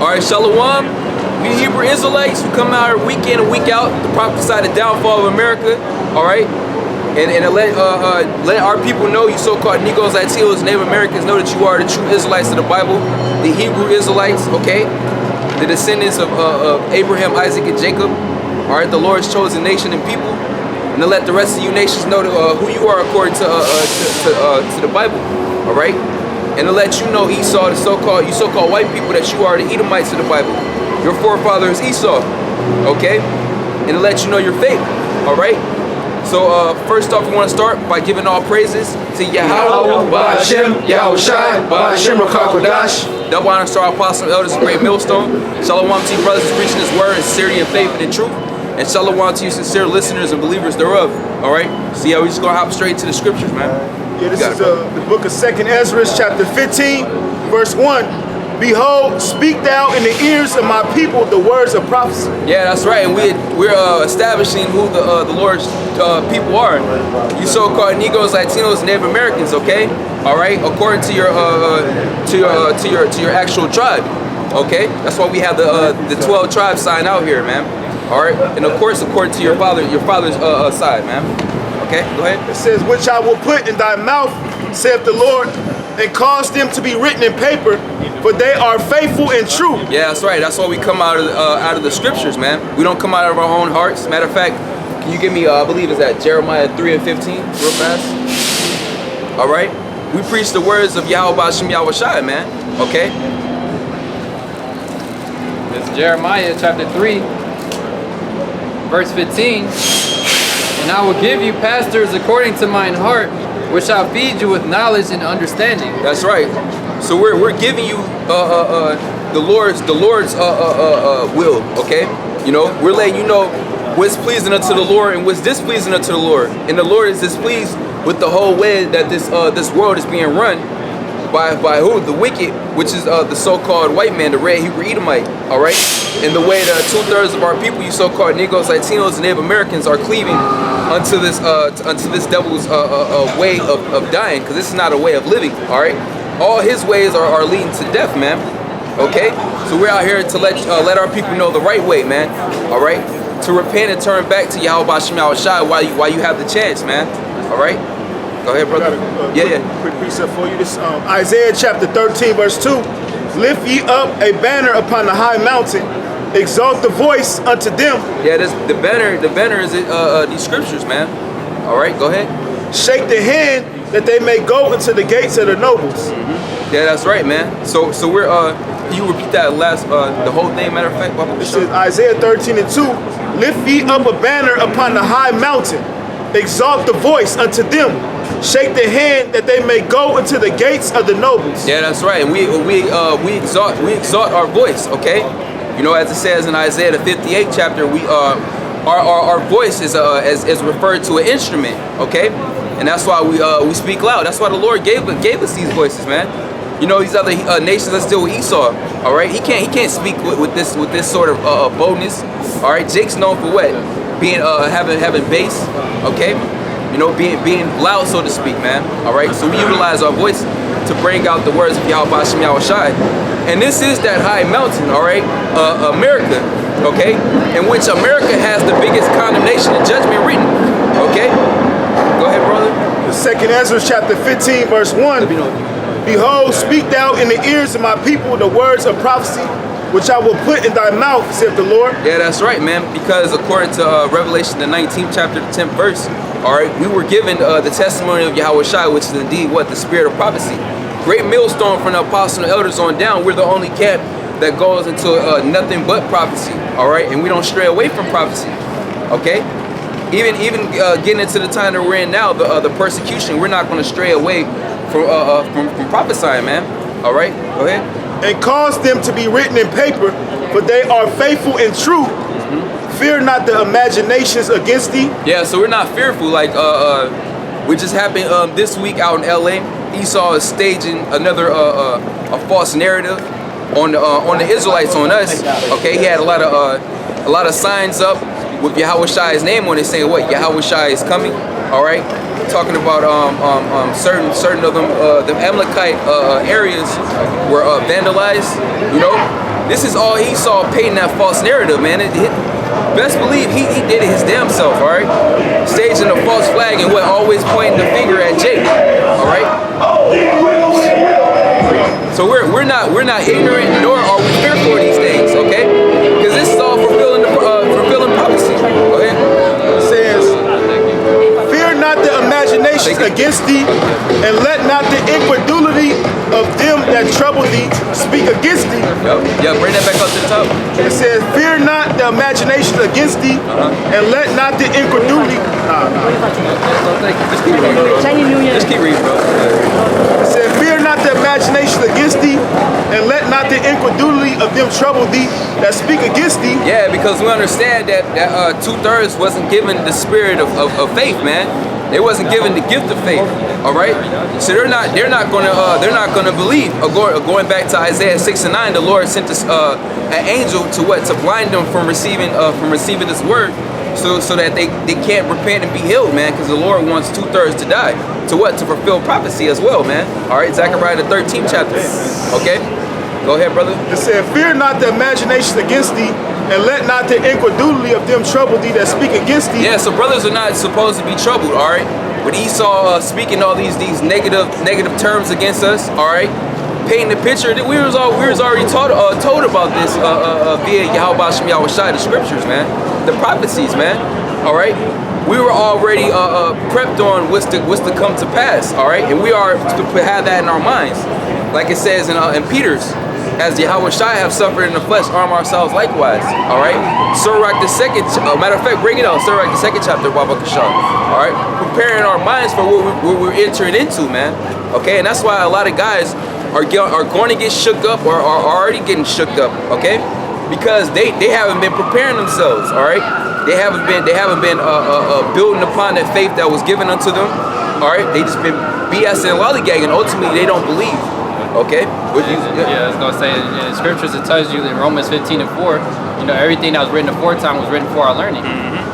All right, Shalom. We Hebrew Israelites who come out here week in and week out to prophesy the downfall of America. All right, and let our people know, you so-called Negroes, Latinos, Native Americans, know that you are the true Israelites of the Bible, the Hebrew Israelites. Okay, the descendants of Abraham, Isaac, and Jacob. All right, the Lord's chosen nation and people, and to let the rest of you nations know who you are according to the Bible. All right. And to let you know, Esau, you so-called white people, that you are the Edomites of the Bible. Your forefather is Esau, okay? And to let you know your fate, all right? So first off, we want to start by giving all praises to Yahweh, Ba'ashem, Yahushai, Ba'ashem, Rakakodash. Double honor to our apostles and elders of Great Millstone. Shalom to you brothers who's preaching His word in sincerity and faith and in truth. And shalom to you sincere listeners and believers thereof, all right? So yeah, we're just going to hop straight to the scriptures, man. Yeah, this is the book of 2nd Ezra, chapter 15, verse 1. Behold, speak thou in the ears of my people the words of prophecy. Yeah, that's right. And we're establishing who the Lord's people are. You so-called Negroes, Latinos, and Native Americans. Okay, all right. According to your actual tribe. Okay, that's why we have the 12 tribes sign out here, man. All right, and of course, according to your father's side, man. Okay, go ahead. It says, which I will put in thy mouth, saith the Lord, and cause them to be written in paper, for they are faithful and true. Yeah, that's right. That's why we come out of the scriptures, man. We don't come out of our own hearts. Matter of fact, can you give me, I believe it's at Jeremiah 3 and 15, real fast? All right. We preach the words of Yahweh Ba'ashem Yahushai, man. Okay. It's Jeremiah chapter 3, verse 15. And I will give you pastors according to mine heart, which shall feed you with knowledge and understanding. That's right. So we're giving you the Lord's will. Okay. You know, we're letting you know what's pleasing unto the Lord and what's displeasing unto the Lord. And the Lord is displeased with the whole way that this world is being run by who? The wicked, which is the so-called white man, the red Hebrew Edomite. All right. And the way that 2/3 of our people, you so-called Negroes, Latinos, and Native Americans, are cleaving unto this devil's way of dying, because this is not a way of living. All right, all his ways are leading to death, man. Okay, so we're out here to let our people know the right way, man. All right, to repent and turn back to Yahweh Ba'ashem Yahushai while you have the chance, man. All right, go ahead, brother. Quick precept for you. This Isaiah chapter 13, verse 2. Lift ye up a banner upon the high mountain. Exalt the voice unto them. Yeah, the banner is these scriptures, man. All right, go ahead. Shake the hand that they may go into the gates of the nobles. Yeah, that's right, man. So we're can you repeat that last the whole thing? Matter of fact, it says Isaiah 13 and 2. Lift ye up a banner upon the high mountain. Exalt the voice unto them. Shake the hand that they may go into the gates of the nobles. Yeah, that's right. And we exalt our voice. Okay. You know, as it says in Isaiah the 58th chapter, our voice is referred to an instrument, okay? And that's why we speak loud. That's why the Lord gave us these voices, man. You know, these other nations that deal with Esau, all right? He can't speak with this sort of boldness, all right? Jake's known for what? Being having bass, okay? You know, being loud, so to speak, man. All right. So we utilize our voice to bring out the words of Yahweh Ba'ashem Yahushai. And this is that high mountain, all right, America, okay, in which America has the biggest condemnation and judgment written, okay? Go ahead, brother. The 2nd Ezra chapter 15, verse 1. Behold, speak thou in the ears of my people the words of prophecy, which I will put in thy mouth, saith the Lord. Yeah, that's right, man, because according to Revelation, the 19th chapter, the 10th verse, all right, we were given the testimony of Yahushai, which is indeed what? The spirit of prophecy. Great millstone from the apostles and elders on down. We're the only camp that goes into nothing but prophecy, all right? And we don't stray away from prophecy, okay? Even getting into the time that we're in now, the persecution, we're not going to stray away from prophesying, man, all right? Go ahead. And cause them to be written in paper, for they are faithful and true. Fear not the imaginations against thee. Yeah, so we're not fearful. Like we just happened this week out in LA. Esau is staging another a false narrative on the Israelites, on us. Okay, he had a lot of signs up with Yahushai's name on it, saying what? Yahushai is coming. all right, talking about certain of them, the Amalekite areas were vandalized. You know, this is all Esau painting that false narrative, man. Best believe he did it his damn self, all right? Staging a false flag and what always pointing the finger at Jake, all right? So we're not ignorant, nor are we fearful of these things, okay? Because this is all fulfilling prophecy. Go ahead. It says, fear not the imaginations against thee, and let not the incredulity of them that trouble thee speak against thee. Yeah, bring that back up to the top. It says, fear not the imaginations against thee, and let not the incredulity. Just keep reading, bro. Just keep reading, bro. It said, fear not the imaginations against thee, and let not the incredulity of them trouble thee that speak against thee. Yeah, because we understand that 2/3 wasn't given the spirit of faith, man. They wasn't given the gift of faith. All right, so they're not gonna believe. Going back to Isaiah 6:9, the Lord sent us an angel to blind them from receiving this word, so that they can't repent and be healed, man. Because the Lord wants 2/3 to die to fulfill prophecy as well, man. All right, Zechariah the 13th chapter. Okay, go ahead, brother. It said, fear not the imaginations against thee, and let not the incredulity of them trouble thee that speak against thee. Yeah, so brothers are not supposed to be troubled, all right? But Esau speaking all these negative terms against us, all right? Painting the picture that we was already told about this via Yahweh Shem Yahushai, the scriptures, man, the prophecies, man, all right? We were already prepped on what's to come to pass, all right? And we are to have that in our minds, like it says in Peter's. As Yahweh Shai have suffered in the flesh, arm ourselves likewise. All right. Sirach the second. Matter of fact, bring it out. Sirach the second chapter, Baba Kashan. All right. Preparing our minds for what we're entering into, man. Okay. And that's why a lot of guys are going to get shook up or are already getting shook up. Okay. Because they haven't been preparing themselves. All right. They haven't been building upon that faith that was given unto them. All right. They just been BSing and lollygagging. Ultimately, they don't believe. Okay. Yeah, I was gonna say in the scriptures it tells you in Romans 15:4, you know, everything that was written aforetime was written for our learning.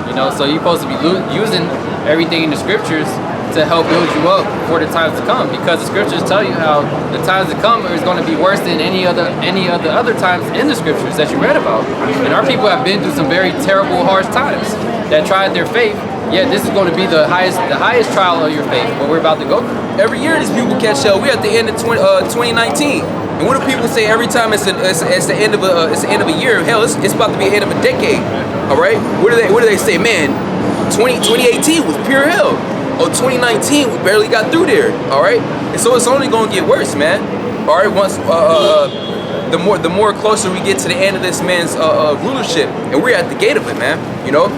You know, so you're supposed to be using everything in the scriptures to help build you up for the times to come, because the scriptures tell you how the times to come is going to be worse than any other times in the scriptures that you read about. And our people have been through some very terrible, harsh times that tried their faith. Yet this is going to be the highest trial of your faith, what we're about to go through. Every year these people catch hell. We're at the end of 2019, and what do people say every time it's the end of a year? Hell, it's about to be the end of a decade. All right, what do they say? Man, 2018 was pure hell. Oh, 2019 we barely got through there. All right, and so it's only going to get worse, man. All right, once the more closer we get to the end of this man's rulership, and we're at the gate of it, man. You know.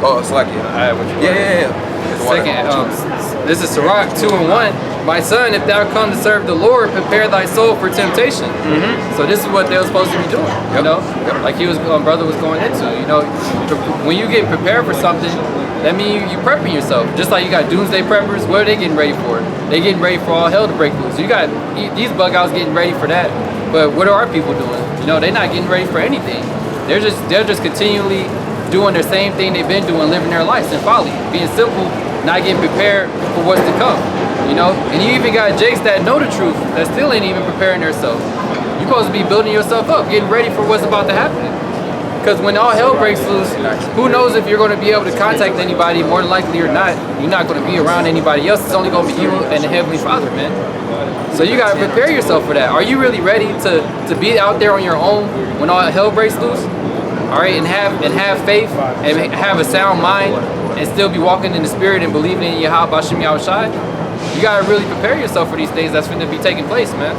Oh, it's like it. Yeah. Second, this is Sirach 2:1. My son, if thou come to serve the Lord, prepare thy soul for temptation. So this is what they were supposed to be doing. You know, like brother was going into. You know, when you get prepared for something, that means you prepping yourself. Just like you got doomsday preppers, what are they getting ready for? They getting ready for all hell to break loose. So you got these bug outs getting ready for that. But what are our people doing? You know, they're not getting ready for anything. They're just continually doing the same thing they've been doing, living their lives in folly, being simple, not getting prepared for what's to come, you know? And you even got jakes that know the truth, that still ain't even preparing themselves. You're supposed to be building yourself up, getting ready for what's about to happen. Because when all hell breaks loose, who knows if you're going to be able to contact anybody, more than likely or not. You're not going to be around anybody else. It's only going to be you and the Heavenly Father, man. So you got to prepare yourself for that. Are you really ready to be out there on your own when all hell breaks loose? All right, and have faith and have a sound mind and still be walking in the spirit and believing in Yahweh Shem Yahushai. You gotta really prepare yourself for these things that's going to be taking place, man.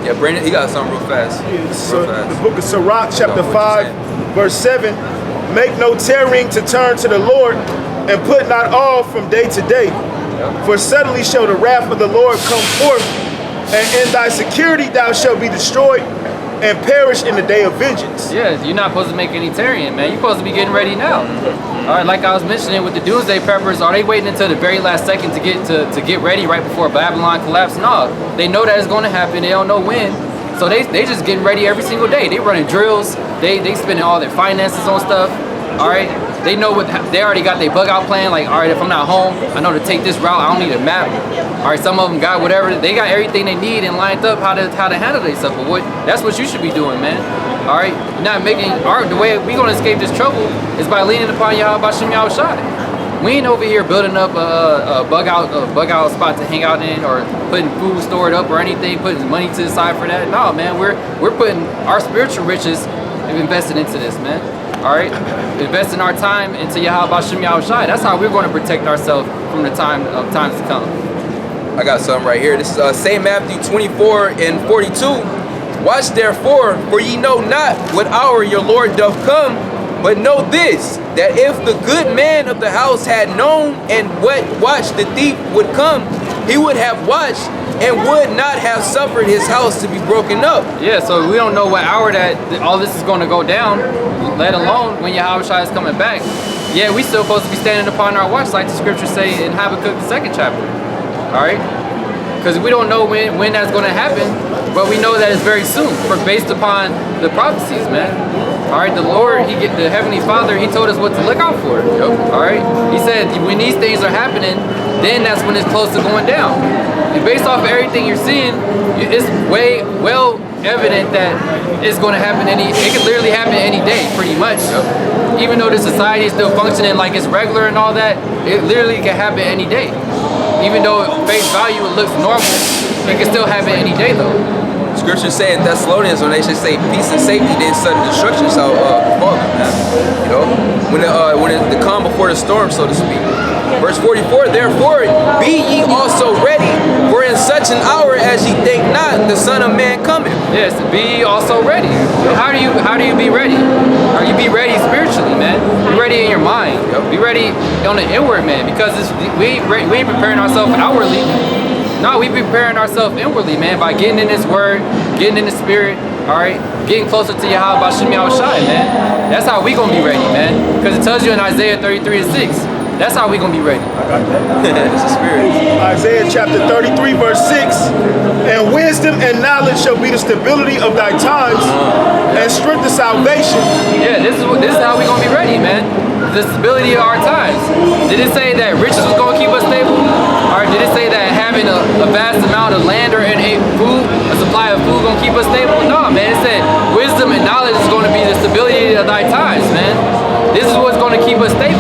Yeah, Brandon, he got something real fast. The book of Sirach, chapter 5, verse 7. Make no tarrying to turn to the Lord, and put not off from day to day. For suddenly shall the wrath of the Lord come forth, and in thy security thou shalt be destroyed, and perish in the day of vengeance. Yeah, you're not supposed to make any tarrying, man. You're supposed to be getting ready now. All right, like I was mentioning with the doomsday preppers, are they waiting until the very last second to get ready right before Babylon collapses? No, they know that it's going to happen. They don't know when. So they just getting ready every single day. They running drills. They spending all their finances on stuff. All right, They know what they already got their bug out plan. Like, all right, if I'm not home, I know to take this route. I don't need a map. All right, some of them got whatever. They got everything they need and lined up how to handle themselves. But that's what you should be doing, man. All right, not making the way we gonna escape this trouble is by leaning upon Yahweh Bashem Yahushai. We ain't over here building up a bug out spot to hang out in, or putting food stored up or anything, putting money to the side for that. No, man, we're putting our spiritual riches and investing into this, man. All right, investing our time into Yahweh Bashem Yahushai. That's how we're going to protect ourselves from the times to come. I got something right here. This is St. Matthew 24:42. Watch therefore, for ye know not what hour your Lord doth come. But know this, that if the good man of the house had known and what watch the thief would come, he would have watched and would not have suffered his house to be broken up. Yeah, so we don't know what hour that all this is going to go down, let alone when Yahushua is coming back. Yeah, we still supposed to be standing upon our watch, like the scriptures say in Habakkuk, the 2nd chapter. All right? Because we don't know when that's going to happen, but we know that it's very soon, based upon the prophecies, man. All right, the Lord, the Heavenly Father, He told us what to look out for. All right, He said when these things are happening, then that's when it's close to going down. And based off of everything you're seeing, it's well evident that it's going to happen it could literally happen any day, pretty much. Even though the society is still functioning like it's regular and all that, it literally can happen any day. Even though at face value it looks normal, it can still happen any day though. Scripture say in Thessalonians, when they should say peace and safety, then sudden destruction shall befall them. You know, when the calm before the storm, so to speak. Verse 44, therefore be ye also ready, for in such an hour as ye think not, the Son of Man cometh. Yes, be ye also ready. How do you be ready? Are you be ready spiritually, man? Be ready in your mind. Be ready on the inward, man, because we ain't preparing ourselves outwardly. No, we preparing ourselves inwardly, man, by getting in this word, getting in the spirit, all right? Getting closer to Yahweh Bashem Yahushai, man. That's how we gonna be ready, man. Because it tells you in Isaiah 33:6. That's how we gonna be ready. I got that. It's the spirit. Isaiah chapter 33, verse 6. And wisdom and knowledge shall be the stability of thy times, and strength of salvation. Yeah, this is how we gonna be ready, man. The stability of our times. Did it say that riches was gonna keep us stable? Or did it say that having a vast amount of land or a supply of food gonna keep us stable? No, man. It said wisdom and knowledge is gonna be the stability of thy times, man. This is what's gonna keep us stable.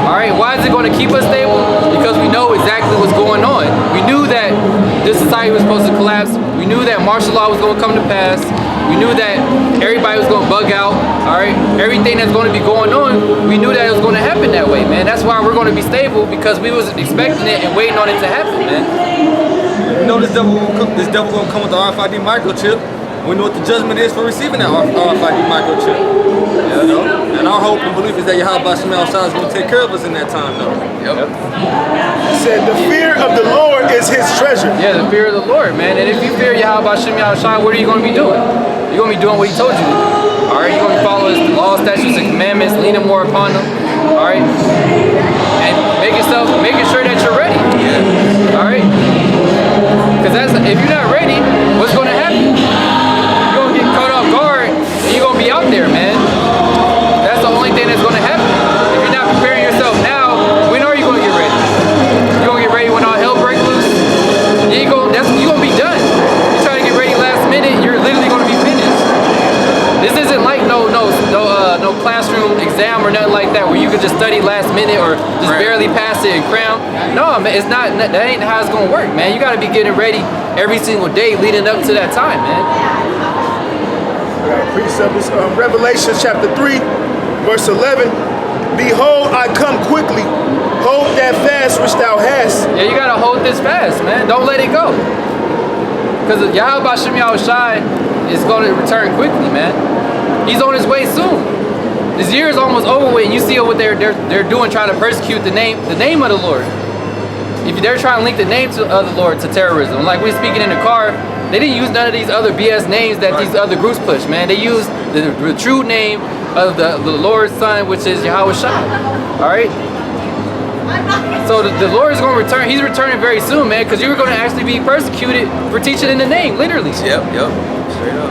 All right, why is it going to keep us stable? Because we know exactly what's going on. We knew that this society was supposed to collapse. We knew that martial law was going to come to pass. We knew that everybody was going to bug out. All right, everything that's going to be going on, we knew that it was going to happen that way, man. That's why we're going to be stable, because we was expecting it and waiting on it to happen, man. You know this devil gonna come with the RFID microchip. We know what the judgment is for receiving that RFID microchip. You know? And our hope and belief is that Yahweh Bashem Yahushai is going to take care of us in that time, though. Yep. He said, the fear of the Lord is his treasure. Yeah, the fear of the Lord, man. And if you fear Yahweh Bashem Yahushai, what are you going to be doing? You're going to be doing what he told you to do. All right, you're going to be following his laws, statutes, and commandments, leaning more upon them. All right, and making sure that you're ready. Yeah. All right, because if you're not ready, what's going to happen? You're going to get caught off guard, and you're going to be out there, man. That's the only thing that's going to happen. If you're not preparing yourself now, when are you going to get ready? You're going to get ready when all hell breaks loose? You're going to be done. You try to get ready last minute, you're literally going to be finished. This isn't like no classroom exam or nothing like that where you could just study last minute or just barely pass it and cram. No, man, it's not. That ain't how it's going to work, man. You got to be getting ready every single day leading up to that time, man. Precept is Revelation chapter 3, verse 11. Behold, I come quickly. Hold that fast which thou hast. Yeah, you got to hold this fast, man. Don't let it go. Because Yahweh Bashem Yahushai is going to return quickly, man. He's on his way soon. This year is almost over with, and you see what they're doing, trying to persecute the name of the Lord. If they're trying to link the name of the Lord to terrorism, like we're speaking in the car, they didn't use none of these other BS names that these other groups push, man. They used the true name of the Lord's Son, which is Yahweh Shai. All right. So the Lord is going to return. He's returning very soon, man, because you're going to actually be persecuted for teaching in the name, literally. Yep. Straight up.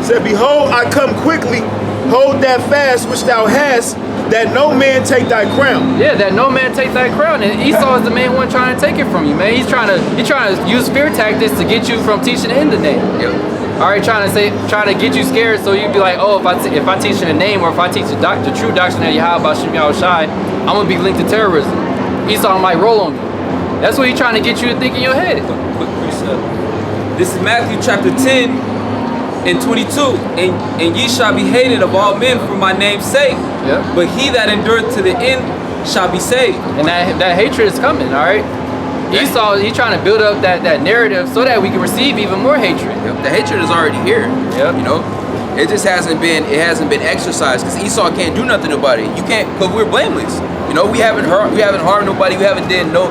Said, behold, I come quickly. Hold that fast which thou hast, that no man take thy crown. Yeah, that no man take thy crown. And Esau is the main one trying to take it from you, man. He's trying to use fear tactics to get you from teaching in the name. Yep. All right, trying to get you scared, so you'd be like, oh, if I teach in the name, or if I teach the true doctrine of Yahweh Shem Yahushai, I'm gonna be linked to terrorism. Esau might roll on me. That's what he's trying to get you to think in your head. Quick precept. This is Matthew chapter 10 and 22. And ye shall be hated of all men for my name's sake. Yep. But he that endureth to the end shall be saved. And that hatred is coming, all right? Esau, he's trying to build up that narrative so that we can receive even more hatred. Yep. The hatred is already here. Yep. You know, it just hasn't been exercised because Esau can't do nothing about it. You can't, because we're blameless. You know, we haven't harmed nobody. We haven't did no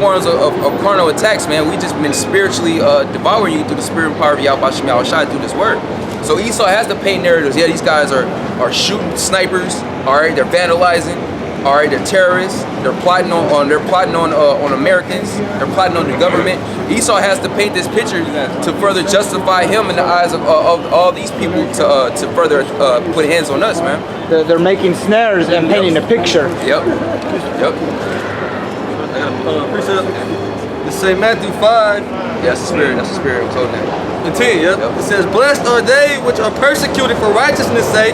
forms of carnal attacks, man. We just been spiritually devouring you through the spirit and power of Yahweh Shem Yahushai through this word. So Esau has to paint narratives. Yeah, these guys are shooting snipers. All right, they're vandalizing. All right, they're terrorists. They're plotting on Americans. They're plotting on the government. Esau has to paint this picture to further justify him in the eyes of all these people to further put hands on us, man. They're making snares and painting a picture. Yep. I got a precept. This say Matthew 5 Yeah, that's the spirit. That's the spirit. I'm told that. and 10. Yep. It says, blessed are they which are persecuted for righteousness' sake,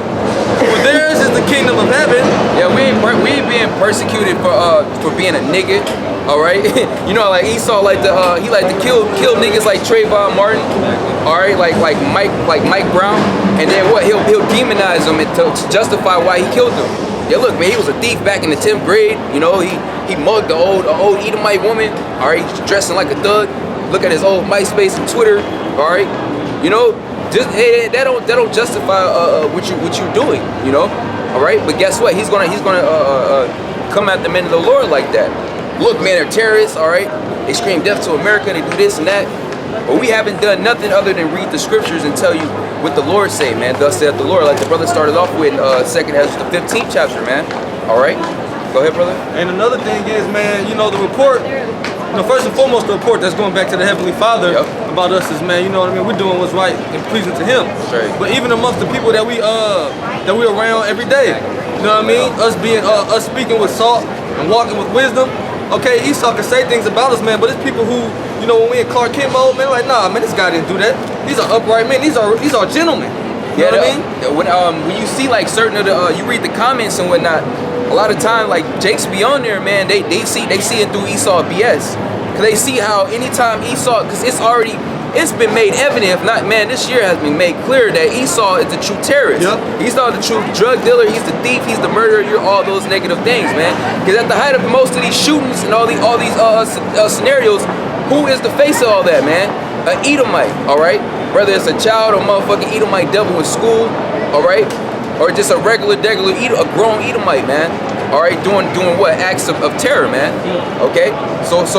for theirs is the kingdom of heaven. Yeah, we ain't being persecuted for being a nigga. All right, you know, like Esau like to kill niggas like Trayvon Martin. All right, like Mike Brown, and then what? He'll demonize them to justify why he killed them. Yeah, look, man, he was a thief back in the 10th grade. You know, he mugged an old Edomite woman. All right, he's dressing like a thug. Look at his old MySpace and Twitter. All right, you know, just that don't justify what you're doing. You know, all right. But guess what? He's gonna come at the men of the Lord like that. Look, man, they're terrorists. All right, they scream death to America. They do this and that. But we haven't done nothing other than read the scriptures and tell you what the Lord say, man. Thus saith the Lord, like the brother started off with in 2nd Ezra, the 15th chapter, man. All right, go ahead, brother. And another thing is, man, you know, the report, you know, first and foremost, the report that's going back to the Heavenly Father about us is, man, you know what I mean, we're doing what's right and pleasing to Him. Right. But even amongst the people that we around every day, you know what I mean, us speaking with salt and walking with wisdom. Okay, Esau can say things about us, man, but it's people who, you know, when we in Clark Kent mode, man, like, nah, man, this guy didn't do that. These are upright men. These are gentlemen. You know what I mean? When you see like certain of the, you read the comments and whatnot, a lot of time like Jake's be on there, man. They see it through Esau BS, cause they see how anytime Esau, cause it's been made evident, if not, man, this year has been made clear that Esau is the true terrorist. Yep. Esau is the true drug dealer. He's the thief. He's the murderer. You're all those negative things, man. Because at the height of most of these shootings and all these scenarios, who is the face of all that, man? An Edomite, all right? Whether it's a child or motherfucking Edomite devil in school, all right? Or just a regular, a grown Edomite, man. All right, doing what? Acts of terror, man. Okay, so it's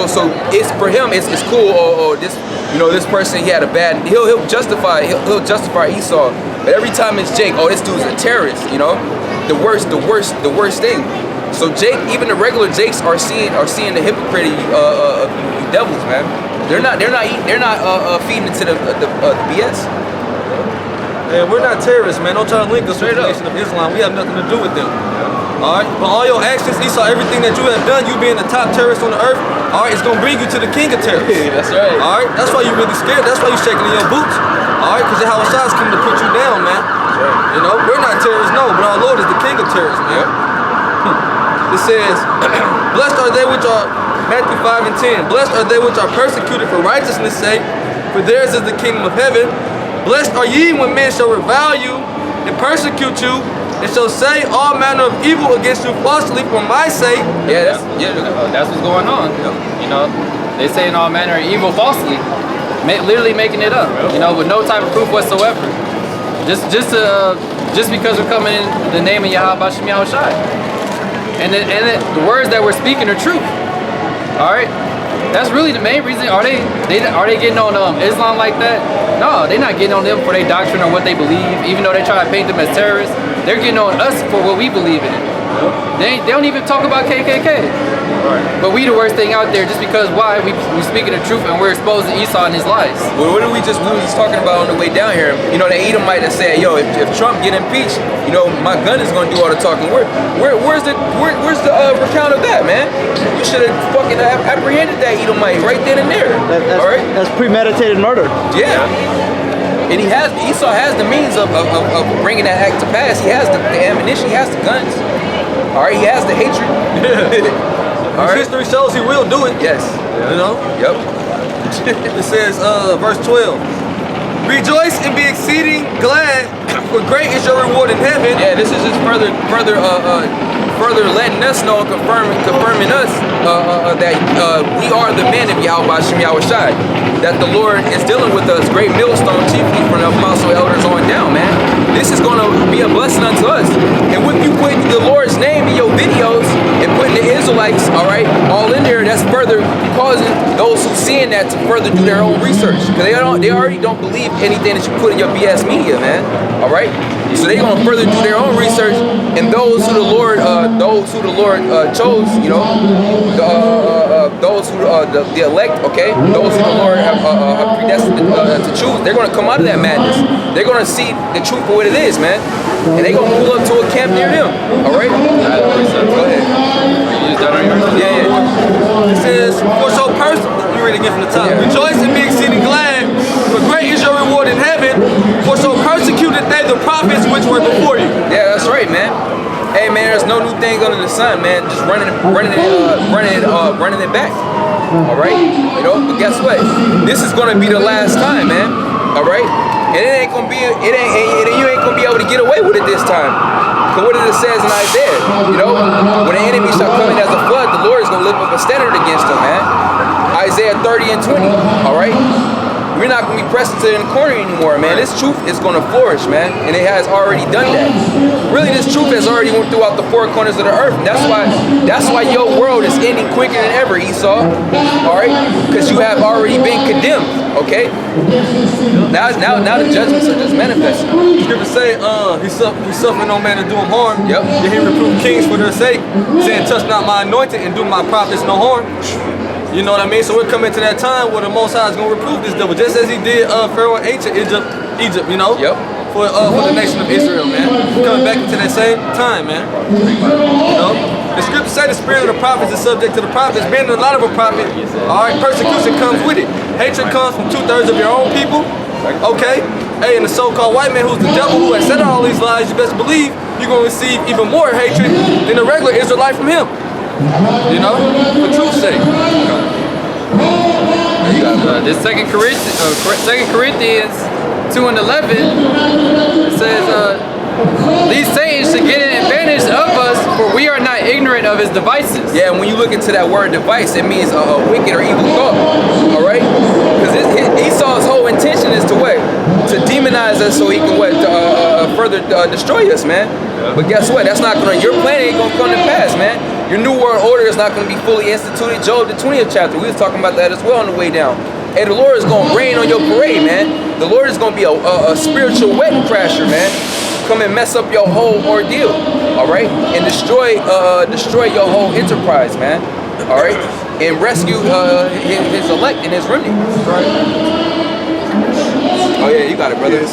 for him. It's cool. Or this, you know, this person, he had a bad. He'll justify Esau. But every time it's Jake, oh, this dude's a terrorist. You know, the worst thing. So Jake, even the regular Jakes are seeing the hypocrite of you devils, man. They're not feeding into the BS. And we're not terrorists, man. Don't try to link us with the Nation of Islam. We have nothing to do with them. All right? But all your actions, Esau, everything that you have done, you being the top terrorist on the earth, all right, it's going to bring you to the king of terrorists. That's right. All right? That's why you're really scared. That's why you're shaking in your boots. All right? Because Yahweh Shai is coming to put you down, man. You know, we're not terrorists, no, but our Lord is the king of terrorists, man. It says, blessed are they which are, Matthew 5 and 10, blessed are they which are persecuted for righteousness' sake, for theirs is the kingdom of heaven. Blessed are ye when men shall revile you and persecute you, and shall say all manner of evil against you falsely for my sake. Yeah, that's what's going on. You know, they saying all manner of evil falsely, literally making it up. You know, with no type of proof whatsoever. Just because we're coming in the name of Yahweh Shem Yahushai, and the words that we're speaking are true. All right. That's really the main reason. Are they getting on Islam like that? No, they're not getting on them for their doctrine or what they believe. Even though they try to paint them as terrorists, they're getting on us for what we believe in. They don't even talk about KKK. But we the worst thing out there just because why? We speaking the truth and we're exposed to Esau and his lies. Well, what did we were just talking about on the way down here? You know, the Edomite that said, yo, if Trump get impeached, you know, my gun is gonna do all the talking. Where's the recount of that, man? You should have fucking apprehended that Edomite right then and there. All right? That's premeditated murder. Yeah. And Esau has the means of bringing that act to pass. He has the ammunition, he has the guns. All right, he has the hatred. All right. History shows he will do it. Yes. You know? Yep. It says, verse 12. Rejoice and be exceeding glad, for great is your reward in heaven. Yeah, this is just further letting us know and confirming us that we are the men of Yahweh Hashem Yahushai. That the Lord is dealing with us, great millstone, chiefly from the apostle elders on down, man. This is going to be a blessing unto us. And when you put the Lord's name in your videos and putting the Israelites, all right, all in there, that's further causing those who seeing that to further do their own research. Because they already don't believe anything that you put in your BS media, man. All right? So they're going to further do their own research, and those who the Lord chose, you know, those who the elect, okay, those who the Lord have predestined to choose, they're going to come out of that madness. They're going to see the truth for what it is, man, and they're going to pull up to a camp near them. All right? Go ahead. Yeah. It says, for so you read it again from the top. Yeah. Rejoice and be exceeding glad, for great is your reward in heaven, for so persecuted they the prophets which were before you. Yeah, that's right, man. Hey, man, there's no new thing under the sun, man. Just running it back. All right, you know. But guess what? This is gonna be the last time, man. All right, and you ain't gonna be able to get away with it this time. Cause what it says in Isaiah, you know, when the enemy shall come in as a flood, the Lord is gonna lift up a standard against them, man. Isaiah 30 and 20. All right. We're not going to be pressed into the corner anymore, man. This truth is going to flourish, man, and it has already done that. Really, this truth has already went throughout the four corners of the earth, and that's why your world is ending quicker than ever, Esau. All right, because you have already been condemned. Okay. Now the judgments are just manifesting. Scripture say, he suffered no man to do him harm. Yep. Yet he reproved kings for their sake, saying, touch not my anointed and do my prophets no harm. You know what I mean? So we're coming to that time where the Most High is going to reprove this devil, just as he did Pharaoh in ancient Egypt, you know? Yep. For the nation of Israel, man. We're coming back into that same time, man. You know? The scripture say the spirit of the prophets is subject to the prophets. Being a lot of a prophet, all right, persecution comes with it. Hatred comes from 2/3 of your own people, okay? Hey, and the so-called white man who's the devil who has said all these lies, you best believe you're going to receive even more hatred than the regular Israelite from him. You know, for truth's sake. This 2 Corinthians 2 and 11, it says, these sayings should get an advantage of us, for we are not ignorant of his devices. Yeah, and when you look into that word device, it means a wicked or evil thought. All right? Because Esau's whole intention is to what? To demonize us so he can further destroy us, man. But guess what? That's not gonna. Your plan ain't gonna come to pass, man. Your new world order is not gonna be fully instituted. Job the 20th chapter. We was talking about that as well on the way down. Hey, the Lord is gonna rain on your parade, man. The Lord is gonna be a spiritual wedding crasher, man. Come and mess up your whole ordeal, all right, and destroy your whole enterprise, man, all right, and rescue his elect and his remnant. Oh yeah, you got it, brother.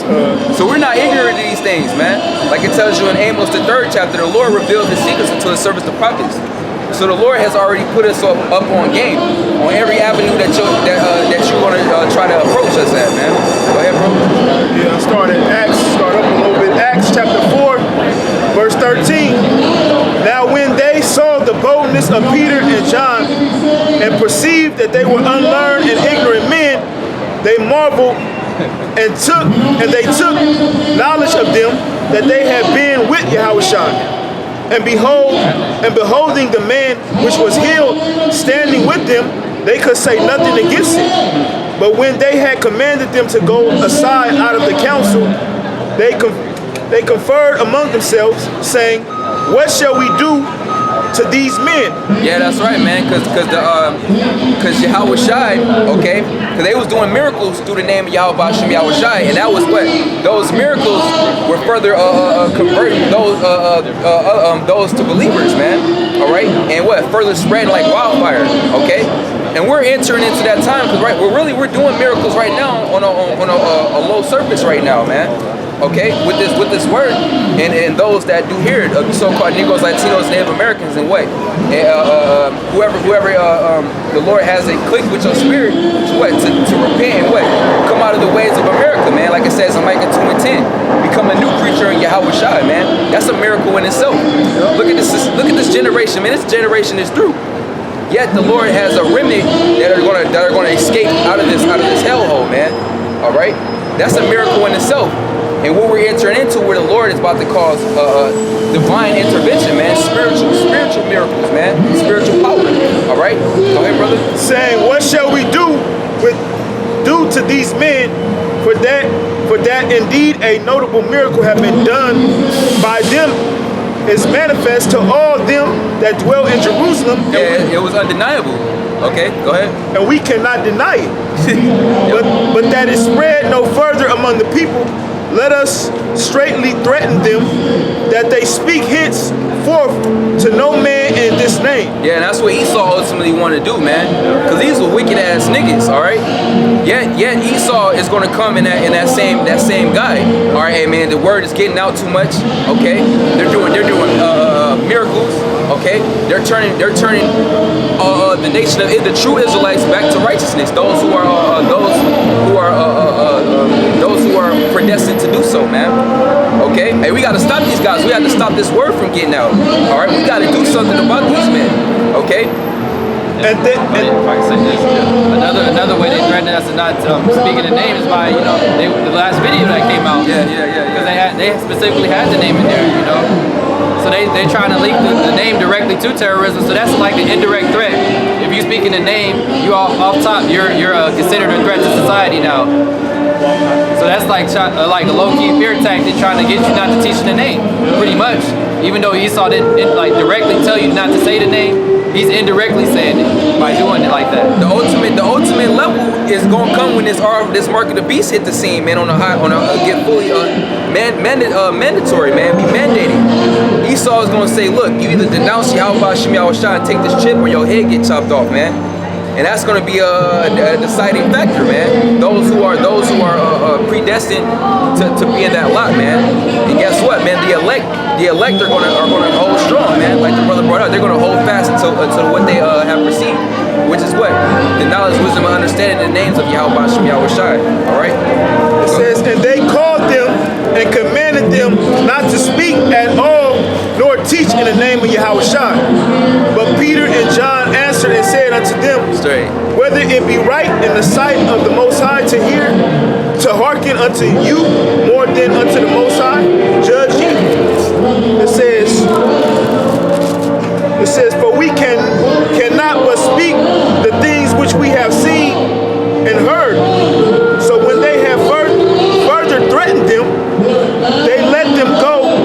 So we're not ignorant of these things, man. Like it tells you in Amos the 3rd chapter, the Lord revealed his secrets unto his servants the prophets. So the Lord has already put us up on game on every avenue that you want to try to approach us at, man. Go ahead, bro. Yeah, start up a little bit. Acts chapter 4, verse 13. Now when they saw the boldness of Peter and John and perceived that they were unlearned and ignorant men, they marveled and they took knowledge of them that they had been with Yahushua. And beholding the man which was healed standing with them, they could say nothing against it. But when they had commanded them to go aside out of the council, they conferred among themselves, saying, what shall we do to these men. Yeah, that's right, man. Cause Yahweh Shai, okay, cause they was doing miracles through the name of Yahweh Bashem Yahweh Shai, and that was what those miracles were further converting those to believers, man. All right, and what further spreading like wildfire, okay. And we're entering into that time, cause right, we're doing miracles right now on a low surface right now, man. Okay, with this word, and those that do hear it, so-called Negroes, Latinos, Native Americans, and what, whoever the Lord has a click with your spirit, to repent and what, come out of the ways of America, man. Like it says in Micah 2:10, become a new creature in Yahweh Shai, man. That's a miracle in itself. Look at this generation, man. This generation is through. Yet the Lord has a remnant that are gonna escape out of this hellhole, man. All right, that's a miracle in itself. And what we're entering into, where the Lord is about to cause divine intervention, man, spiritual miracles, man, spiritual power. All right, go ahead, brother. Saying, what shall we do to these men? For that indeed a notable miracle have been done by them is manifest to all them that dwell in Jerusalem. Yeah, it was undeniable. Okay, go ahead. And we cannot deny it. but that it spread no further among the people. Let us straightly threaten them that they speak henceforth to no man in this name. Yeah, and that's what Esau ultimately wanted to do, man. Because these were wicked ass niggas, all right. Yet Esau is going to come in that same guy. All right, hey man, the word is getting out too much. Okay, they're doing miracles. Okay, they're turning the nation of the true Israelites back to righteousness. Those who are predestined to do so, man. Okay, hey, we got to stop these guys. We have to stop this word from getting out. All right, we got to do something about these men. Okay. And if I can say this, another way they threatened us to not speak in the name is by the last video that came out. Yeah. Because they specifically had the name in there, you know. So they're trying to link the name directly to terrorism. So that's like an indirect threat. If you speak in the name, you off top, you're considered a threat to society now. So that's like a low-key fear tactic trying to get you not to teach the name, pretty much. Even though Esau didn't directly tell you not to say the name, he's indirectly saying it by doing it like that. The ultimate level is gonna come when this mark of the beast hit the scene, man. Get fully mandatory, man. Be mandated. Esau is gonna say, look, you either denounce Yahweh Bashem Yahweh Shai and take this chip, or your head get chopped off, man. And that's going to be a deciding factor, man. Those who are predestined to be in that lot, man. And guess what, man? The elect are going to hold strong, man. Like the brother brought up, they're going to hold fast until what they have received, which is what the knowledge, wisdom, and understanding the names of Yahweh Bashem Yahweh Shai. All right. It says, and they called them and commanded them not to speak at all, nor teach in the name of Yahweh Shai. But Peter and John answered and said unto them, whether it be right in the sight of the Most High to hear, to hearken unto you more than unto the Most High, judge ye. It says, for we cannot but speak the things which we have seen and heard. So when they have further threatened them, they let them go,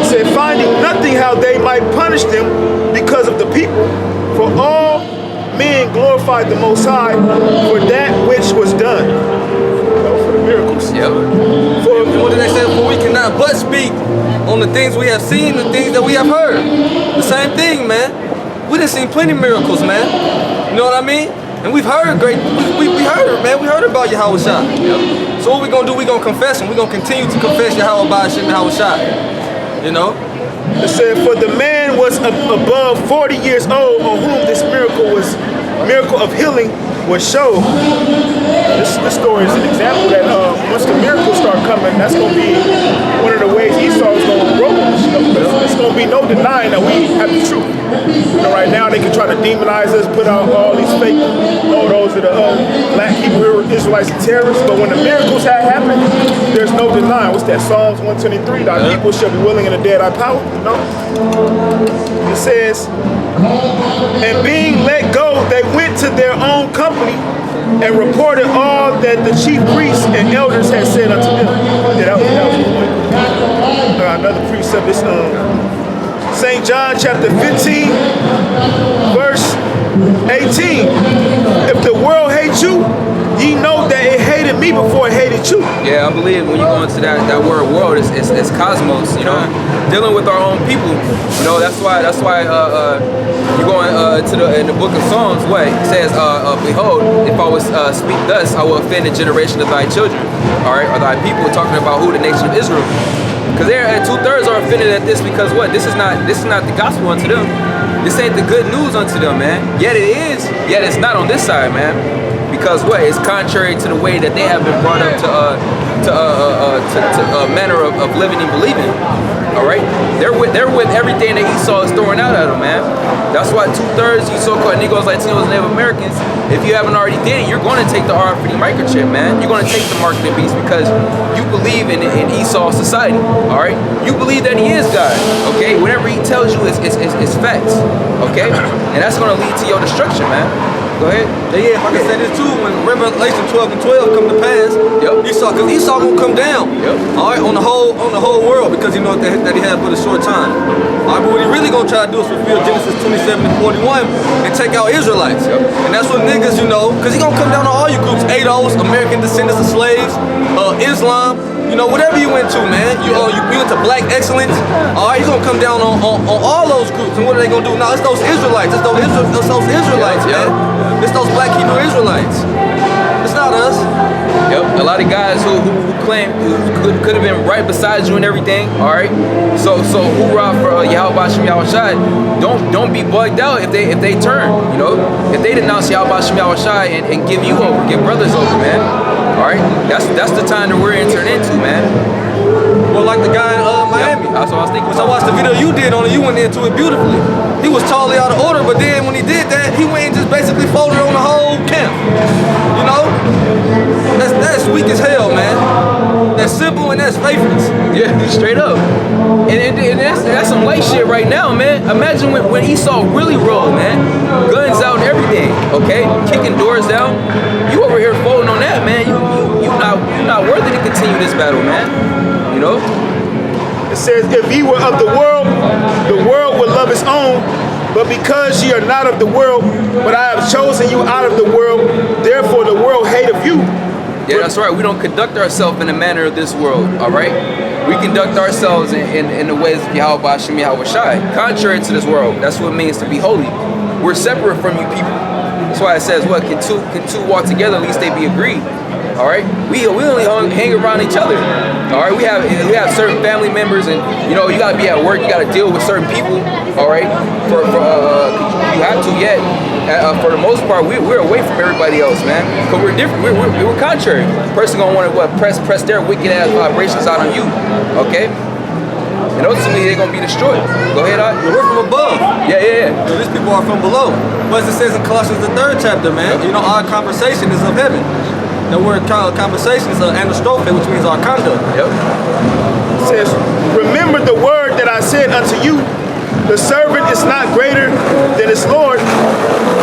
said, finding nothing how they might punish them because of the people. For all men glorified the Most High for that which was done. For the miracles. Yep. What did they say? For we cannot but speak on the things we have seen, the things that we have heard. The same thing, man. We done seen plenty of miracles, man. You know what I mean? And we've heard we heard, man. We heard about Yahweh Shai. Yep. So what we gonna do? We gonna confess him. We gonna continue to confess Yahweh Bashem Yahweh Shai. You know? It said, for the man was above 40 years old on whom this miracle of healing was shown. This story is an example that once the miracles start coming, that's going to be one of the ways Esau is going to roll. There's going to be no denying that we have the truth. You know, right now they can try to demonize us, put out all these fake photos of the black Hebrew Israelites and terrorists, but when the miracles have happened, there's no denying. What's that? Psalms 123, thy people shall be willing and the dead thy power. You know? It says, and being let go, they went to their own company and reported all that the chief priests and elders had said unto them. Yeah, that was one. Another precept, this St. John chapter 15, verse 18. If the world hates you, ye know that it hated me before it hated you. Yeah, I believe when you go into that word world, it's cosmos, you know, dealing with our own people. You know, that's why you go in the book of Psalms, what it says, behold, if I was speak thus, I will offend the generation of thy children, all right, or thy people, talking about who? The nation of Israel. Because they're at 2/3 are offended at this because what? This is not the gospel unto them. This ain't the good news unto them, man. Yet it is, yet it's not on this side, man. Because what? It's contrary to the way that they have been brought up to a manner of living and believing. All right, they're with everything that Esau is throwing out at them, man. That's why 2/3 you so-called Negroes, Latinos, and Native Americans, if you haven't already did it, you're going to take the RFID microchip, man. You're going to take the mark of the beast because you believe in Esau's society. All right, you believe that he is God. Okay, whatever he tells you is facts. Okay, and that's going to lead to your destruction, man. Go ahead. Yeah, if I can say this too, when Revelation 12 and 12 come to pass, Esau gonna come down, all right, on the whole world, because you know that he had but a short time. All right, but what he really gonna try to do is fulfill Genesis 27 and 41 and take out Israelites. And that's what niggas, you know, because he gonna come down on all your groups, ADOS, American descendants of slaves, Islam, you know, whatever you into, man. You into black excellence, all right, he's gonna come down on all those groups. And what are they gonna do? Now it's those Israelites, it's those Israelites, man. It's those black Hebrew Israelites. It's not us. Yep, a lot of guys who claim could have been right beside you and everything. All right, so hoorah for Yahweh Shem Yahweh Shai. Don't be bugged out if they turn. You know, if they denounce Yahweh Shem Yahweh Shai and give you over, give brothers over, man. All right, that's the time that we're entering into, man. Well, like the guy in Miami. That's what I was thinking. So I watched the video you did on it. You went into it beautifully. He was totally out of order, but then when he did that, he went and just basically folded on the whole camp. You know, that's weak as hell, man. That's simple and that's faithless. Yeah, straight up. And that's some light shit right now, man. Imagine when Esau really rolled, man. Guns out and everything, okay? Kicking doors down. You over here folding on that, man. You're not worthy to continue this battle, man. You know? It says, if ye were of the world would love its own, but because ye are not of the world, but I have chosen you out of the world, therefore the world hateth you. Yeah, that's right. We don't conduct ourselves in the manner of this world, all right? We conduct ourselves in the ways of Yahweh Shem Yahweh Shai, contrary to this world. That's what it means to be holy. We're separate from you people. That's why it says, what, can two walk together, at least they be agreed. All right, we only hang around each other. All right, we have certain family members, and you know you gotta be at work. You gotta deal with certain people. All right, you have to. Yet, for the most part, we're away from everybody else, man. Cause we're different. We're contrary. Person gonna want to press their wicked ass vibrations out on you. Okay. And ultimately, they're gonna be destroyed. Go ahead, We're from above. Yeah. So these people are from below. But as it says in Colossians the 3rd chapter, man, you know, our conversation is of heaven. The word conversation is anastrophe, which means our conduct. Yep. It says, remember the word that I said unto you, the servant is not greater than his Lord.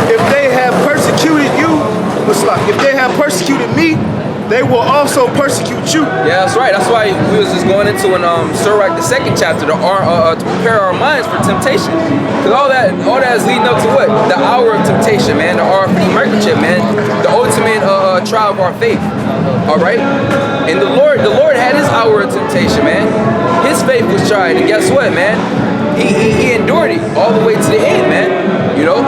If they have persecuted you, if they have persecuted me, they will also persecute you. Yeah, that's right. That's why we was just going into Sirach, the 2nd chapter, to prepare our minds for temptation. Because all that is leading up to what? The hour of temptation, man. The RFID microchip, man. The ultimate trial of our faith. All right. And the Lord had his hour of temptation, man. His faith was tried, and guess what, man? He endured it all the way to the end, man. You know.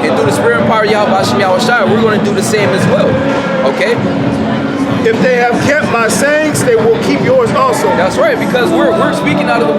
And through the spirit and power of Yahweh Shem Yahweh Shai, we're going to do the same as well. Okay. If they have kept my sayings, they will keep yours also. That's right, because we're speaking out of the